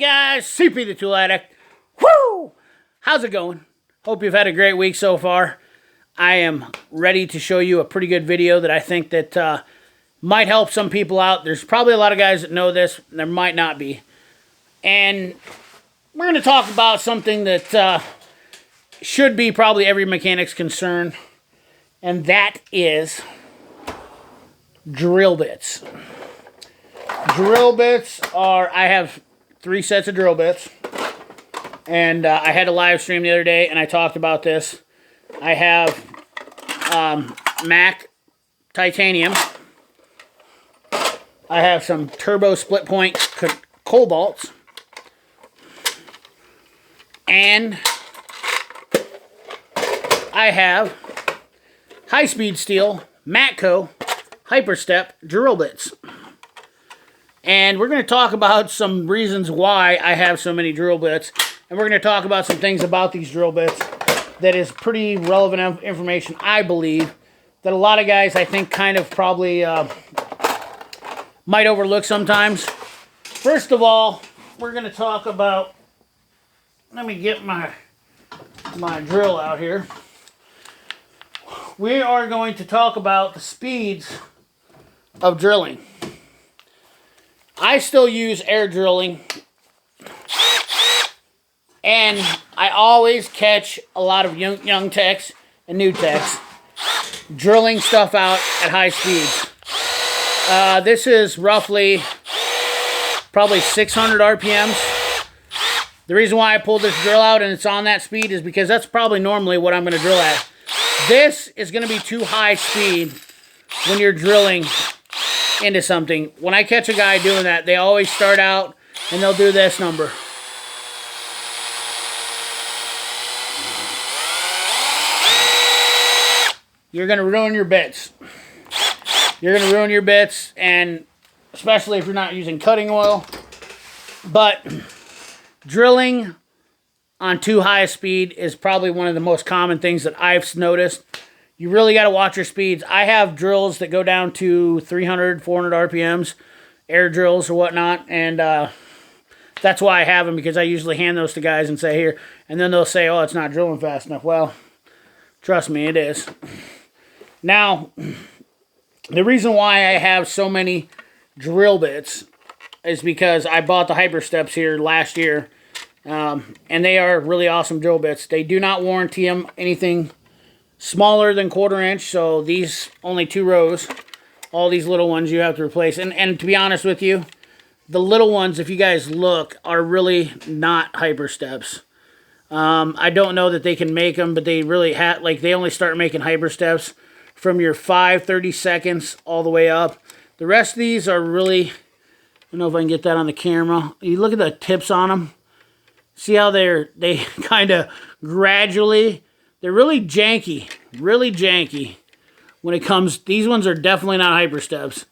guys? CP the Tool Addict. Woo! How's it going? Hope you've had a great week so far. I am ready to show you a pretty good video that I think that might help some people out. There's probably a lot of guys that know this. There might not be. And we're going to talk about something that should be probably every mechanic's concern. And that is drill bits. Drill bits are, I have 3 sets of drill bits. And I had a live stream the other day and I talked about this. I have MAC titanium. I have some turbo split point cobalts. And I have high-speed steel matco hyperstep drill bits. And we're going to talk about some reasons why I have so many drill bits. And we're going to talk about some things about these drill bits that is pretty relevant information, I believe, that a lot of guys, I think, kind of probably might overlook sometimes. First of all, we're going to talk about, let me get my drill out here. We are going to talk about the speeds of drilling. I still use air drilling, and I always catch a lot of young techs and new techs drilling stuff out at high speeds. This is roughly probably 600 RPMs. The reason why I pulled this drill out and it's on that speed is because that's probably normally what I'm going to drill at. This is going to be too high speed when you're drilling into something. When I catch a guy doing that, they always start out and they'll do this number. You're going to ruin your bits. You're going to ruin your bits, and especially if you're not using cutting oil. But drilling on too high a speed is probably one of the most common things that I've noticed. You really got to watch your speeds. I have drills that go down to 300, 400 RPMs, air drills or whatnot, and that's why I have them, because I usually hand those to guys and say, here, and then they'll say, oh, it's not drilling fast enough. Well, trust me, it is. Now, the reason why I have so many drill bits is because I bought the Hypersteps here last year, and they are really awesome drill bits. They do not warranty them anything smaller than 1/4 inch, so these only 2 rows. All these little ones you have to replace. And to be honest with you, the little ones, if you guys look, are really not Hypersteps. I don't know that they can make them, but they really have, like, they only start making Hypersteps from your 5/30 seconds all the way up. The rest of these are really, I don't know if I can get that on the camera. You look at the tips on them. See how they kind of gradually, they're really janky when it comes. These ones are definitely not Hypersteps.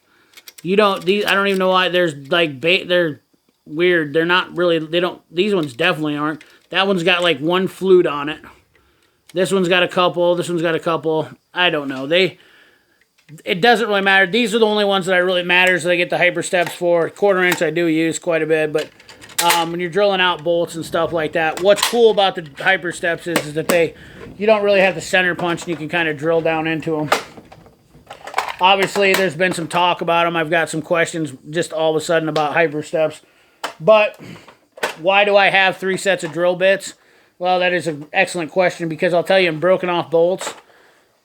I don't even know why. There's like they're weird. They're not really, these ones definitely aren't. That one's got like 1 flute on it. This one's got a couple. This one's got a couple. I don't know. It doesn't really matter. These are the only ones that I really matters that I get the Hypersteps for. 1/4 inch I do use quite a bit, but when you're drilling out bolts and stuff like that, what's cool about the Hypersteps is that you don't really have to center punch, and you can kind of drill down into them. Obviously, there's been some talk about them. I've got some questions just all of a sudden about Hypersteps. But why do I have 3 sets of drill bits? Well, that is an excellent question, because I'll tell you, in broken off bolts,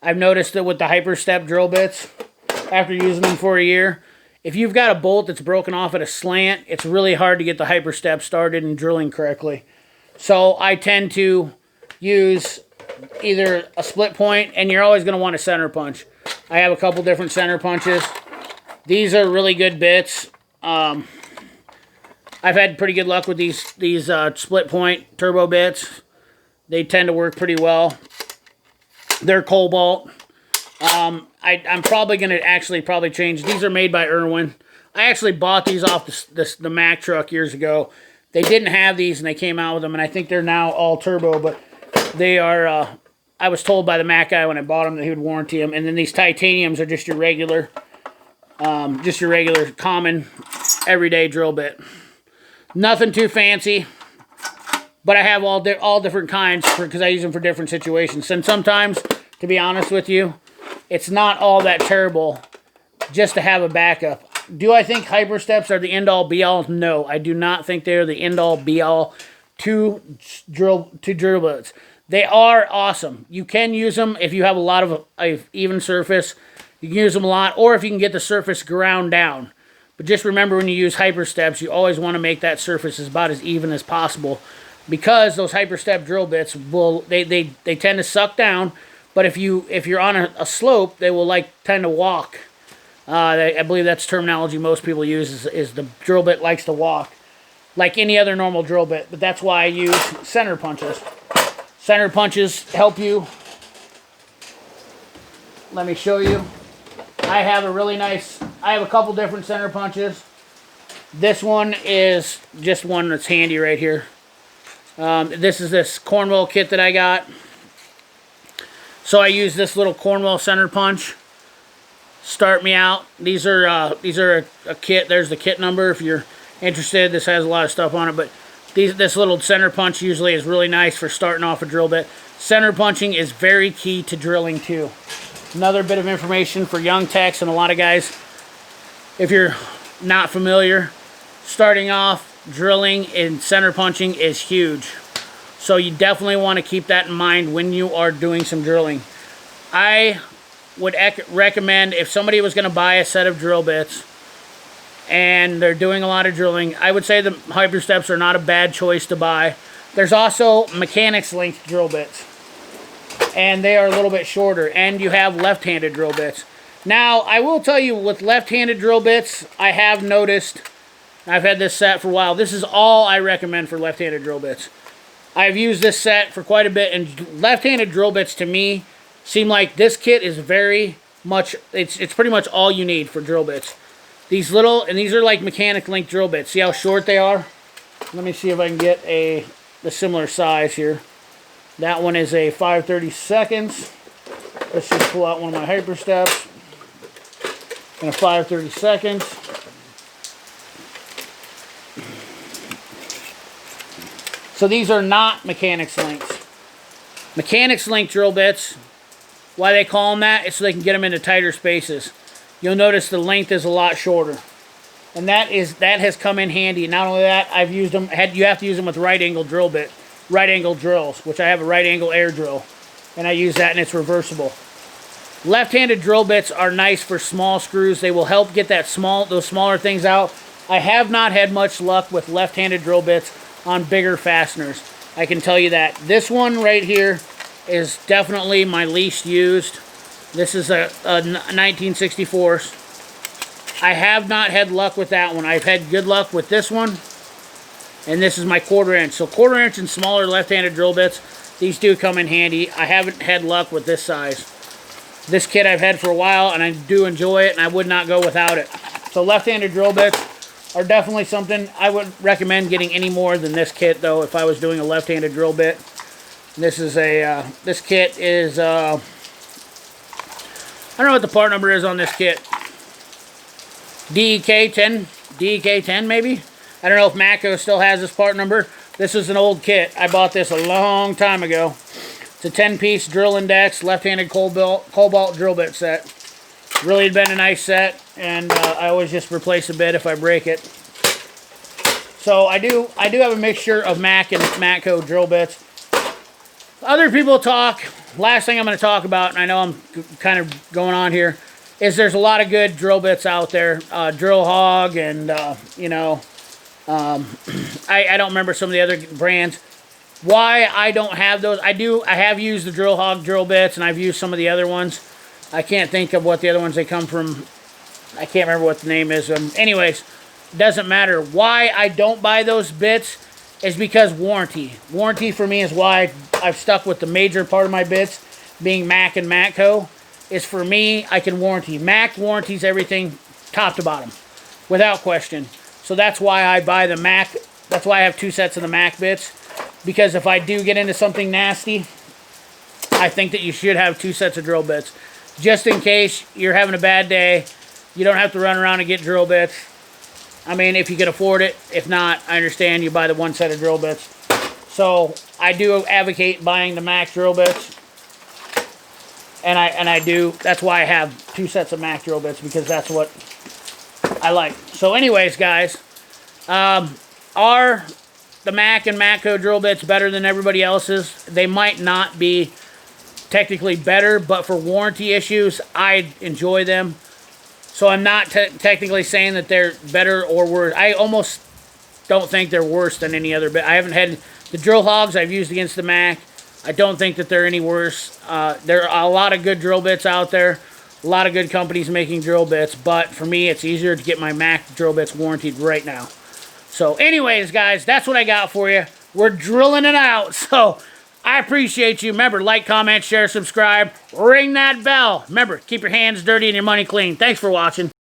I've noticed that with the Hyperstep drill bits, after using them for a year, if you've got a bolt that's broken off at a slant, it's really hard to get the Hyperstep started and drilling correctly. So I tend to use either a split point, and you're always going to want a center punch. I have a couple different center punches. These are really good bits. I've had pretty good luck with these split point turbo bits. They tend to work pretty well. They're cobalt. I'm probably going to actually change. These are made by Irwin. I actually bought these off the Mack truck years ago. They didn't have these, and they came out with them, and I think they're now all turbo, but they are, I was told by the Mack guy when I bought them that he would warranty them. And then these titaniums are just your regular common, everyday drill bit. Nothing too fancy. But I have all different kinds because I use them for different situations. And sometimes, to be honest with you, it's not all that terrible just to have a backup. Do I think Hypersteps are the end-all be-all? No, I do not think they're the end-all be-all to drill bits. They are awesome. You can use them if you have a lot of a even surface. You can use them a lot, or if you can get the surface ground down. But just remember, when you use Hypersteps, you always want to make that surface about as even as possible, because those Hyperstep drill bits will they tend to suck down. But if you're on a slope, they will tend to walk. I believe that's terminology most people use is the drill bit likes to walk, like any other normal drill bit. But that's why I use center punches. Center punches help you. Let me show you. I have a couple different center punches. This one is just one that's handy right here. This is this Cornwall kit that I got. So I use this little Cornwall center punch. Start me out. These are a kit. There's the kit number if you're interested. This has a lot of stuff on it, but this little center punch usually is really nice for starting off a drill bit. Center punching is very key to drilling too. Another bit of information for young techs and a lot of guys. If you're not familiar, starting off drilling and center punching is huge. So you definitely want to keep that in mind when you are doing some drilling. I would recommend, if somebody was going to buy a set of drill bits and they're doing a lot of drilling, I would say the Hypersteps are not a bad choice to buy. There's also mechanics length drill bits, and they are a little bit shorter, and you have left-handed drill bits. Now, I will tell you, with left-handed drill bits, I have noticed, I've had this set for a while, this is all I recommend for left-handed drill bits. I've used this set for quite a bit, and left-handed drill bits to me seem like this kit is very much, it's pretty much all you need for drill bits. These are like mechanic link drill bits. See how short they are? Let me see if I can get the similar size here. That one is a 5/32. Let's just pull out one of my Hypersteps. And a 5/32. So these are not mechanics links. Mechanics link drill bits, why they call them that is so they can get them into tighter spaces. You'll notice the length is a lot shorter. And that has come in handy. Not only that, I've used them, you have to use them with right angle drills, which I have a right angle air drill. And I use that, and it's reversible. Left-handed drill bits are nice for small screws. They will help get those smaller things out. I have not had much luck with left-handed drill bits on bigger fasteners. I can tell you that. This one right here is definitely my least used. This is a 1964. I have not had luck with that one. I've had good luck with this one. And this is my 1/4 inch. So 1/4 inch and smaller left-handed drill bits, these do come in handy. I haven't had luck with this size. This kit I've had for a while, and I do enjoy it, and I would not go without it. So left-handed drill bits are definitely something I would recommend getting any more than this kit, though, if I was doing a left-handed drill bit. This is this kit is, I don't know what the part number is on this kit. DEK10 maybe? I don't know if Matco still has this part number. This is an old kit. I bought this a long time ago. It's a 10-piece drill index, left-handed cobalt drill bit set. Really had been a nice set, and I always just replace a bit if I break it. So I do have a mixture of Mac and Matco drill bits. Other people talk. Last thing I'm going to talk about, and I know I'm kind of going on here, is there's a lot of good drill bits out there. Drill Hog and, you know, I don't remember some of the other brands. Why I don't have those, I have used the Drill Hog drill bits, and I've used some of the other ones. I can't think of what the other ones they come from. I can't remember what the name is. Anyways, doesn't matter. Why I don't buy those bits is because warranty. Warranty for me is why I've stuck with the major part of my bits, being Mac and Matco. Is for me, I can warranty. Mac warranties everything top to bottom, without question. So that's why I buy the Mac. That's why I have 2 sets of the Mac bits. Because if I do get into something nasty, I think that you should have 2 sets of drill bits. Just in case you're having a bad day, you don't have to run around and get drill bits. I mean, if you can afford it. If not, I understand you buy the one set of drill bits. So I do advocate buying the Mac drill bits. And I do. That's why I have 2 sets of Mac drill bits, because that's what I like. So anyways, guys, are the Mac and Matco drill bits better than everybody else's? They might not be technically better, but for warranty issues, I enjoy them. So I'm not technically saying that they're better or worse. I almost don't think they're worse than any other bit. I haven't had the drill hogs I've used against the Mac. I don't think that they're any worse. There are a lot of good drill bits out there. A lot of good companies making drill bits. But for me, it's easier to get my Mac drill bits warranted right now. So anyways, guys, that's what I got for you. We're drilling it out. So I appreciate you. Remember, like, comment, share, subscribe. Ring that bell. Remember, keep your hands dirty and your money clean. Thanks for watching.